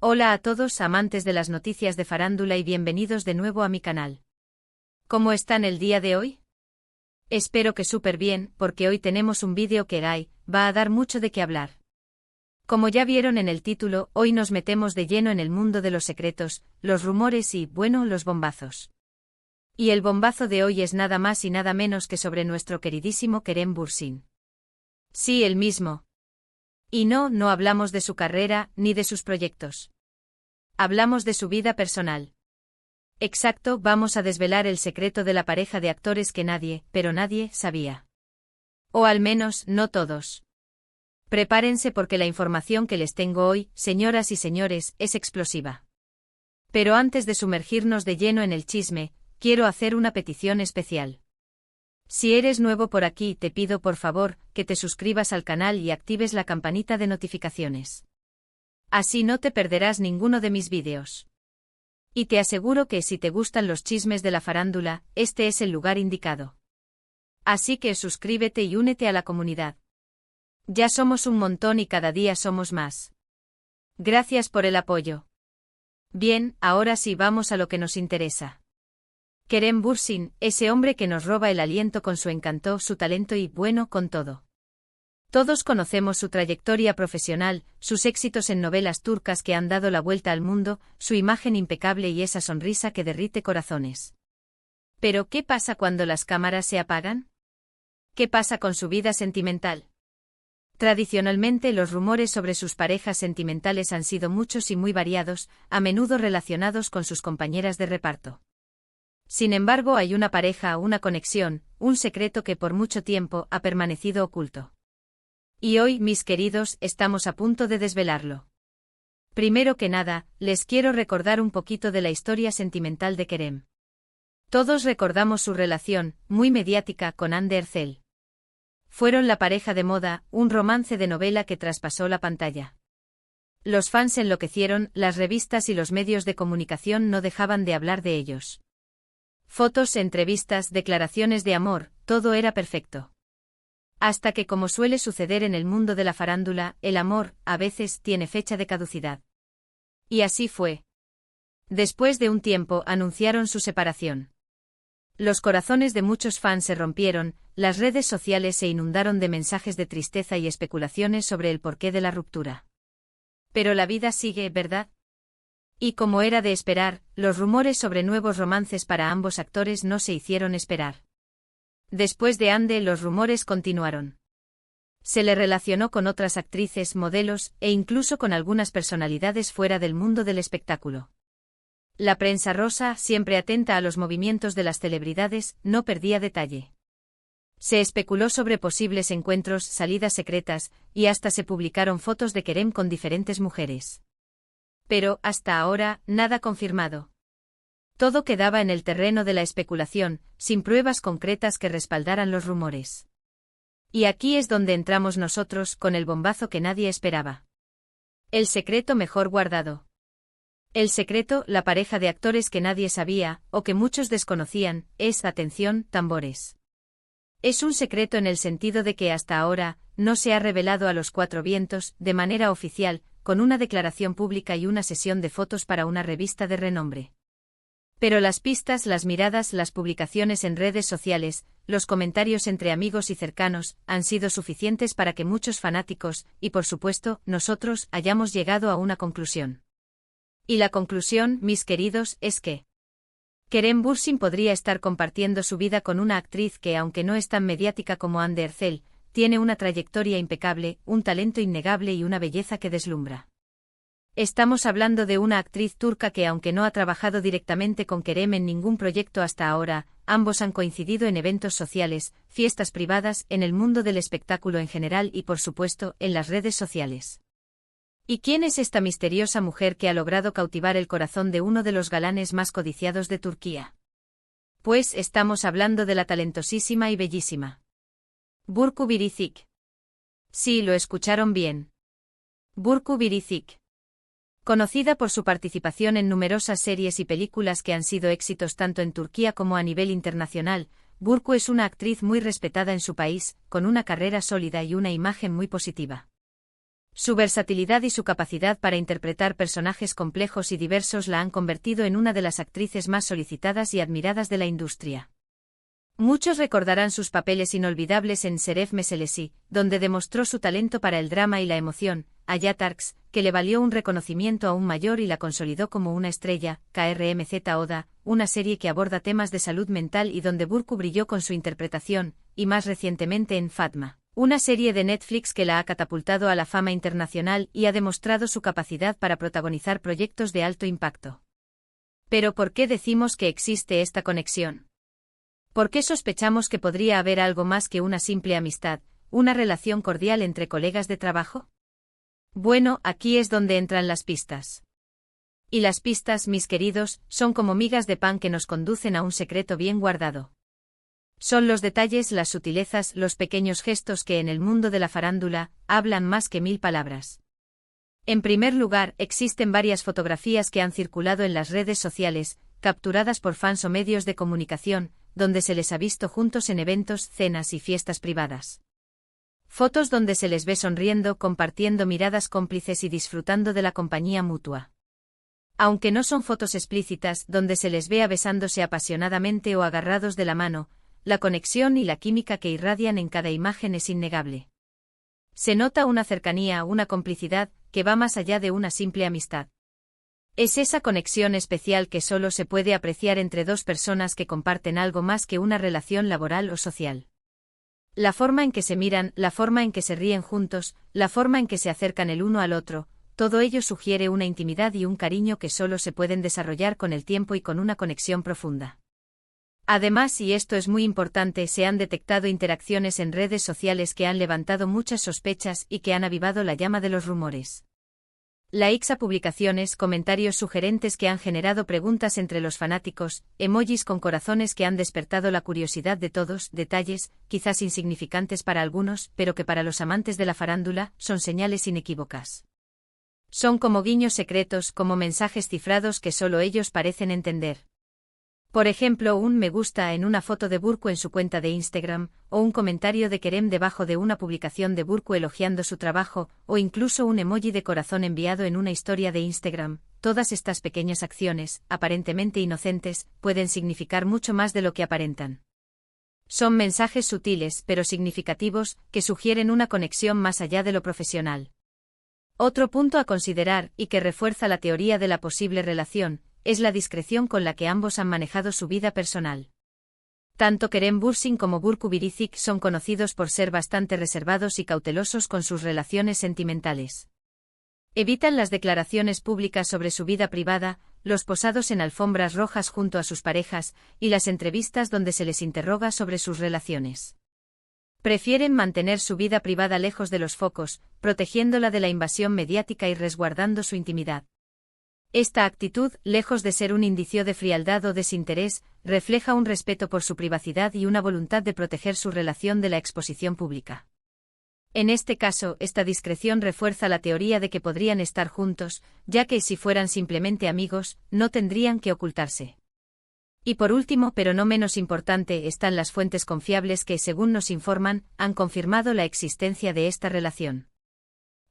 Hola a todos amantes de las noticias de farándula y bienvenidos de nuevo a mi canal. ¿Cómo están el día de hoy? Espero que súper bien, porque hoy tenemos un vídeo que va a dar mucho de qué hablar. Como ya vieron en el título, hoy nos metemos de lleno en el mundo de los secretos, los rumores y, bueno, los bombazos. Y el bombazo de hoy es nada más y nada menos que sobre nuestro queridísimo Kerem Bürsin. Sí, el mismo. Y no hablamos de su carrera, ni de sus proyectos. Hablamos de su vida personal. Exacto, vamos a desvelar el secreto de la pareja de actores que pero nadie, sabía. O al menos, no todos. Prepárense porque la información que les tengo hoy, señoras y señores, es explosiva. Pero antes de sumergirnos de lleno en el chisme, quiero hacer una petición especial. Si eres nuevo por aquí, te pido por favor, que te suscribas al canal y actives la campanita de notificaciones. Así no te perderás ninguno de mis vídeos. Y te aseguro que si te gustan los chismes de la farándula, este es el lugar indicado. Así que suscríbete y únete a la comunidad. Ya somos un montón y cada día somos más. Gracias por el apoyo. Bien, ahora sí vamos a lo que nos interesa. Kerem Bürsin, ese hombre que nos roba el aliento con su encanto, su talento y, bueno, con todo. Todos conocemos su trayectoria profesional, sus éxitos en novelas turcas que han dado la vuelta al mundo, su imagen impecable y esa sonrisa que derrite corazones. Pero, ¿qué pasa cuando las cámaras se apagan? ¿Qué pasa con su vida sentimental? Tradicionalmente los rumores sobre sus parejas sentimentales han sido muchos y muy variados, a menudo relacionados con sus compañeras de reparto. Sin embargo, hay una pareja, una conexión, un secreto que por mucho tiempo ha permanecido oculto. Y hoy, mis queridos, estamos a punto de desvelarlo. Primero que nada, les quiero recordar un poquito de la historia sentimental de Kerem. Todos recordamos su relación, muy mediática, con Hande Erçel. Fueron la pareja de moda, un romance de novela que traspasó la pantalla. Los fans enloquecieron, las revistas y los medios de comunicación no dejaban de hablar de ellos. Fotos, entrevistas, declaraciones de amor, todo era perfecto. Hasta que, como suele suceder en el mundo de la farándula, el amor, a veces, tiene fecha de caducidad. Y así fue. Después de un tiempo, anunciaron su separación. Los corazones de muchos fans se rompieron, las redes sociales se inundaron de mensajes de tristeza y especulaciones sobre el porqué de la ruptura. Pero la vida sigue, ¿verdad? Y como era de esperar, los rumores sobre nuevos romances para ambos actores no se hicieron esperar. Después de Hande, los rumores continuaron. Se le relacionó con otras actrices, modelos, e incluso con algunas personalidades fuera del mundo del espectáculo. La prensa rosa, siempre atenta a los movimientos de las celebridades, no perdía detalle. Se especuló sobre posibles encuentros, salidas secretas, y hasta se publicaron fotos de Kerem con diferentes mujeres. Pero, hasta ahora, nada confirmado. Todo quedaba en el terreno de la especulación, sin pruebas concretas que respaldaran los rumores. Y aquí es donde entramos nosotros, con el bombazo que nadie esperaba. El secreto mejor guardado. El secreto, la pareja de actores que nadie sabía, o que muchos desconocían, es, atención, tambores. Es un secreto en el sentido de que hasta ahora, no se ha revelado a los cuatro vientos, de manera oficial, con una declaración pública y una sesión de fotos para una revista de renombre. Pero las pistas, las miradas, las publicaciones en redes sociales, los comentarios entre amigos y cercanos, han sido suficientes para que muchos fanáticos, y por supuesto, nosotros, hayamos llegado a una conclusión. Y la conclusión, mis queridos, es que Kerem Bürsin podría estar compartiendo su vida con una actriz que, aunque no es tan mediática como Hande Erçel, tiene una trayectoria impecable, un talento innegable y una belleza que deslumbra. Estamos hablando de una actriz turca que, aunque no ha trabajado directamente con Kerem en ningún proyecto hasta ahora, ambos han coincidido en eventos sociales, fiestas privadas, en el mundo del espectáculo en general y, por supuesto, en las redes sociales. ¿Y quién es esta misteriosa mujer que ha logrado cautivar el corazón de uno de los galanes más codiciados de Turquía? Pues estamos hablando de la talentosísima y bellísima Burcu Biricik. Sí, lo escucharon bien. Burcu Biricik. Conocida por su participación en numerosas series y películas que han sido éxitos tanto en Turquía como a nivel internacional, Burcu es una actriz muy respetada en su país, con una carrera sólida y una imagen muy positiva. Su versatilidad y su capacidad para interpretar personajes complejos y diversos la han convertido en una de las actrices más solicitadas y admiradas de la industria. Muchos recordarán sus papeles inolvidables en Seref Meselesi, donde demostró su talento para el drama y la emoción, Ayatarks, que le valió un reconocimiento aún mayor y la consolidó como una estrella, KRMZ Oda, una serie que aborda temas de salud mental y donde Burcu brilló con su interpretación, y más recientemente en Fatma, una serie de Netflix que la ha catapultado a la fama internacional y ha demostrado su capacidad para protagonizar proyectos de alto impacto. Pero ¿por qué decimos que existe esta conexión? ¿Por qué sospechamos que podría haber algo más que una simple amistad, una relación cordial entre colegas de trabajo? Bueno, aquí es donde entran las pistas. Y las pistas, mis queridos, son como migas de pan que nos conducen a un secreto bien guardado. Son los detalles, las sutilezas, los pequeños gestos que en el mundo de la farándula hablan más que 1000 palabras. En primer lugar, existen varias fotografías que han circulado en las redes sociales, capturadas por fans o medios de comunicación, donde se les ha visto juntos en eventos, cenas y fiestas privadas. Fotos donde se les ve sonriendo, compartiendo miradas cómplices y disfrutando de la compañía mutua. Aunque no son fotos explícitas donde se les vea besándose apasionadamente o agarrados de la mano, la conexión y la química que irradian en cada imagen es innegable. Se nota una cercanía, una complicidad, que va más allá de una simple amistad. Es esa conexión especial que solo se puede apreciar entre dos personas que comparten algo más que una relación laboral o social. La forma en que se miran, la forma en que se ríen juntos, la forma en que se acercan el uno al otro, todo ello sugiere una intimidad y un cariño que solo se pueden desarrollar con el tiempo y con una conexión profunda. Además, y esto es muy importante, se han detectado interacciones en redes sociales que han levantado muchas sospechas y que han avivado la llama de los rumores. Likes a publicaciones, comentarios sugerentes que han generado preguntas entre los fanáticos, emojis con corazones que han despertado la curiosidad de todos, detalles, quizás insignificantes para algunos, pero que para los amantes de la farándula, son señales inequívocas. Son como guiños secretos, como mensajes cifrados que solo ellos parecen entender. Por ejemplo, un me gusta en una foto de Burcu en su cuenta de Instagram, o un comentario de Kerem debajo de una publicación de Burcu elogiando su trabajo, o incluso un emoji de corazón enviado en una historia de Instagram. Todas estas pequeñas acciones, aparentemente inocentes, pueden significar mucho más de lo que aparentan. Son mensajes sutiles, pero significativos, que sugieren una conexión más allá de lo profesional. Otro punto a considerar, y que refuerza la teoría de la posible relación, es la discreción con la que ambos han manejado su vida personal. Tanto Kerem Bürsin como Burcu Biricik son conocidos por ser bastante reservados y cautelosos con sus relaciones sentimentales. Evitan las declaraciones públicas sobre su vida privada, los posados en alfombras rojas junto a sus parejas, y las entrevistas donde se les interroga sobre sus relaciones. Prefieren mantener su vida privada lejos de los focos, protegiéndola de la invasión mediática y resguardando su intimidad. Esta actitud, lejos de ser un indicio de frialdad o desinterés, refleja un respeto por su privacidad y una voluntad de proteger su relación de la exposición pública. En este caso, esta discreción refuerza la teoría de que podrían estar juntos, ya que si fueran simplemente amigos, no tendrían que ocultarse. Y por último, pero no menos importante, están las fuentes confiables que, según nos informan, han confirmado la existencia de esta relación.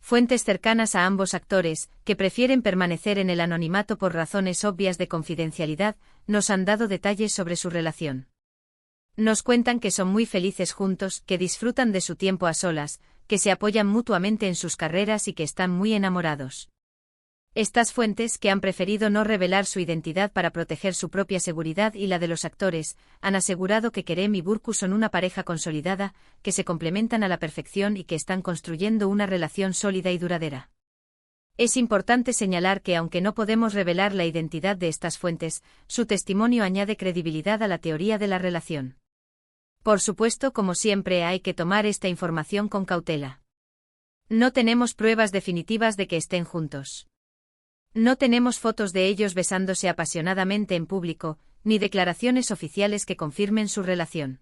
Fuentes cercanas a ambos actores, que prefieren permanecer en el anonimato por razones obvias de confidencialidad, nos han dado detalles sobre su relación. Nos cuentan que son muy felices juntos, que disfrutan de su tiempo a solas, que se apoyan mutuamente en sus carreras y que están muy enamorados. Estas fuentes, que han preferido no revelar su identidad para proteger su propia seguridad y la de los actores, han asegurado que Kerem y Burcu son una pareja consolidada, que se complementan a la perfección y que están construyendo una relación sólida y duradera. Es importante señalar que aunque no podemos revelar la identidad de estas fuentes, su testimonio añade credibilidad a la teoría de la relación. Por supuesto, como siempre, hay que tomar esta información con cautela. No tenemos pruebas definitivas de que estén juntos. No tenemos fotos de ellos besándose apasionadamente en público, ni declaraciones oficiales que confirmen su relación.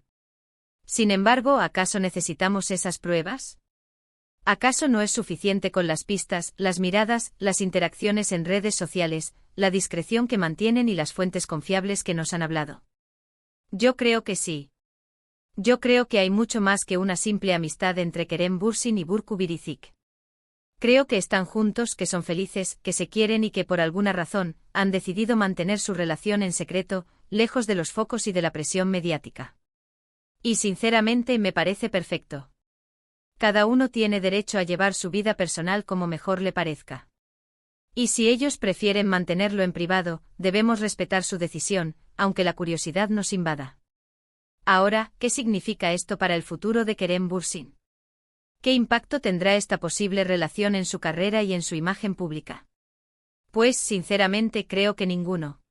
Sin embargo, ¿acaso necesitamos esas pruebas? ¿Acaso no es suficiente con las pistas, las miradas, las interacciones en redes sociales, la discreción que mantienen y las fuentes confiables que nos han hablado? Yo creo que sí. Yo creo que hay mucho más que una simple amistad entre Kerem Bürsin y Burcu Biricik. Creo que están juntos, que son felices, que se quieren y que por alguna razón han decidido mantener su relación en secreto, lejos de los focos y de la presión mediática. Y sinceramente me parece perfecto. Cada uno tiene derecho a llevar su vida personal como mejor le parezca. Y si ellos prefieren mantenerlo en privado, debemos respetar su decisión, aunque la curiosidad nos invada. Ahora, ¿qué significa esto para el futuro de Kerem Bürsin? ¿Qué impacto tendrá esta posible relación en su carrera y en su imagen pública? Pues, sinceramente, creo que ninguno.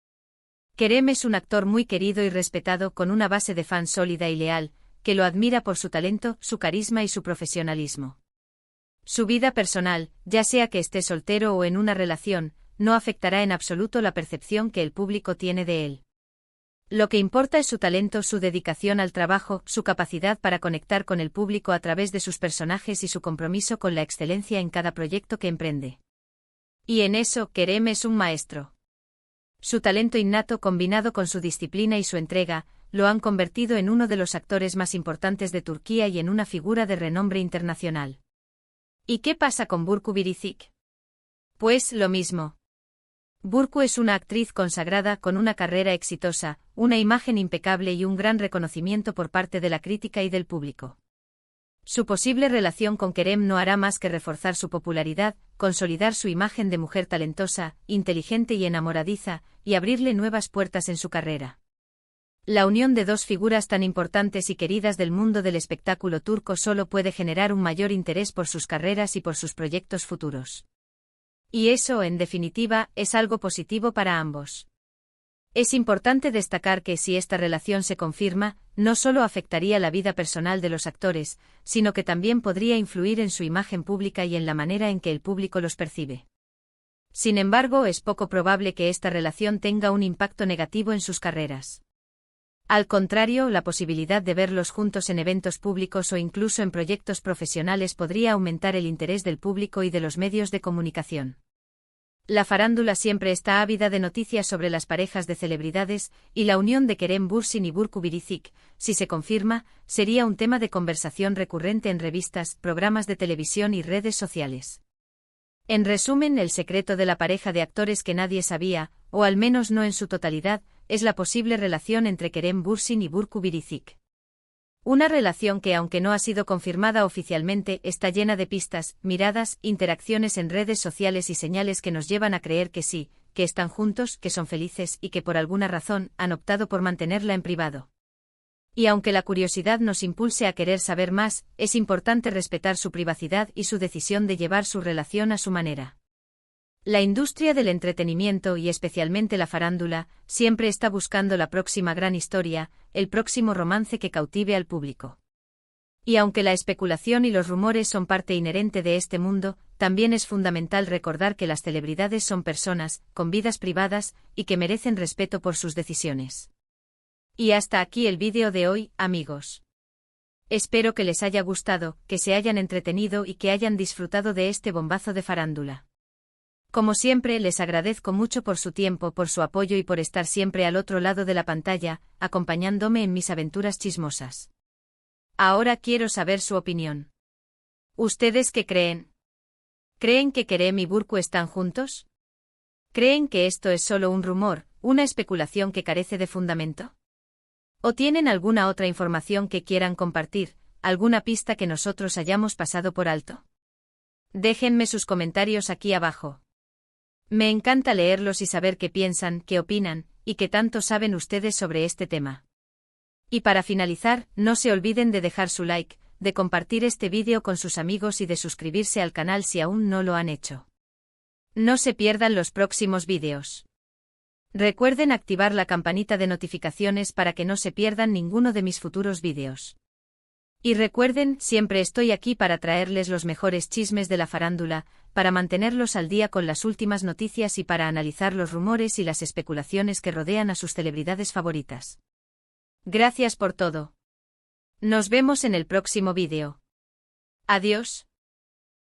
Kerem es un actor muy querido y respetado con una base de fans sólida y leal, que lo admira por su talento, su carisma y su profesionalismo. Su vida personal, ya sea que esté soltero o en una relación, no afectará en absoluto la percepción que el público tiene de él. Lo que importa es su talento, su dedicación al trabajo, su capacidad para conectar con el público a través de sus personajes y su compromiso con la excelencia en cada proyecto que emprende. Y en eso, Kerem es un maestro. Su talento innato combinado con su disciplina y su entrega, lo han convertido en uno de los actores más importantes de Turquía y en una figura de renombre internacional. ¿Y qué pasa con Burcu Biricik? Pues lo mismo. Burcu es una actriz consagrada con una carrera exitosa, una imagen impecable y un gran reconocimiento por parte de la crítica y del público. Su posible relación con Kerem no hará más que reforzar su popularidad, consolidar su imagen de mujer talentosa, inteligente y enamoradiza, y abrirle nuevas puertas en su carrera. La unión de dos figuras tan importantes y queridas del mundo del espectáculo turco solo puede generar un mayor interés por sus carreras y por sus proyectos futuros. Y eso, en definitiva, es algo positivo para ambos. Es importante destacar que si esta relación se confirma, no solo afectaría la vida personal de los actores, sino que también podría influir en su imagen pública y en la manera en que el público los percibe. Sin embargo, es poco probable que esta relación tenga un impacto negativo en sus carreras. Al contrario, la posibilidad de verlos juntos en eventos públicos o incluso en proyectos profesionales podría aumentar el interés del público y de los medios de comunicación. La farándula siempre está ávida de noticias sobre las parejas de celebridades, y la unión de Kerem Bürsin y Burcu Biricik, si se confirma, sería un tema de conversación recurrente en revistas, programas de televisión y redes sociales. En resumen, el secreto de la pareja de actores que nadie sabía, o al menos no en su totalidad, es la posible relación entre Kerem Bürsin y Burcu Biricik. Una relación que, aunque no ha sido confirmada oficialmente, está llena de pistas, miradas, interacciones en redes sociales y señales que nos llevan a creer que sí, que están juntos, que son felices y que por alguna razón han optado por mantenerla en privado. Y aunque la curiosidad nos impulse a querer saber más, es importante respetar su privacidad y su decisión de llevar su relación a su manera. La industria del entretenimiento y especialmente la farándula, siempre está buscando la próxima gran historia, el próximo romance que cautive al público. Y aunque la especulación y los rumores son parte inherente de este mundo, también es fundamental recordar que las celebridades son personas, con vidas privadas, y que merecen respeto por sus decisiones. Y hasta aquí el vídeo de hoy, amigos. Espero que les haya gustado, que se hayan entretenido y que hayan disfrutado de este bombazo de farándula. Como siempre, les agradezco mucho por su tiempo, por su apoyo y por estar siempre al otro lado de la pantalla, acompañándome en mis aventuras chismosas. Ahora quiero saber su opinión. ¿Ustedes qué creen? ¿Creen que Kerem y Burcu están juntos? ¿Creen que esto es solo un rumor, una especulación que carece de fundamento? ¿O tienen alguna otra información que quieran compartir, alguna pista que nosotros hayamos pasado por alto? Déjenme sus comentarios aquí abajo. Me encanta leerlos y saber qué piensan, qué opinan, y qué tanto saben ustedes sobre este tema. Y para finalizar, no se olviden de dejar su like, de compartir este vídeo con sus amigos y de suscribirse al canal si aún no lo han hecho. No se pierdan los próximos vídeos. Recuerden activar la campanita de notificaciones para que no se pierdan ninguno de mis futuros vídeos. Y recuerden, siempre estoy aquí para traerles los mejores chismes de la farándula, para mantenerlos al día con las últimas noticias y para analizar los rumores y las especulaciones que rodean a sus celebridades favoritas. Gracias por todo. Nos vemos en el próximo vídeo. Adiós.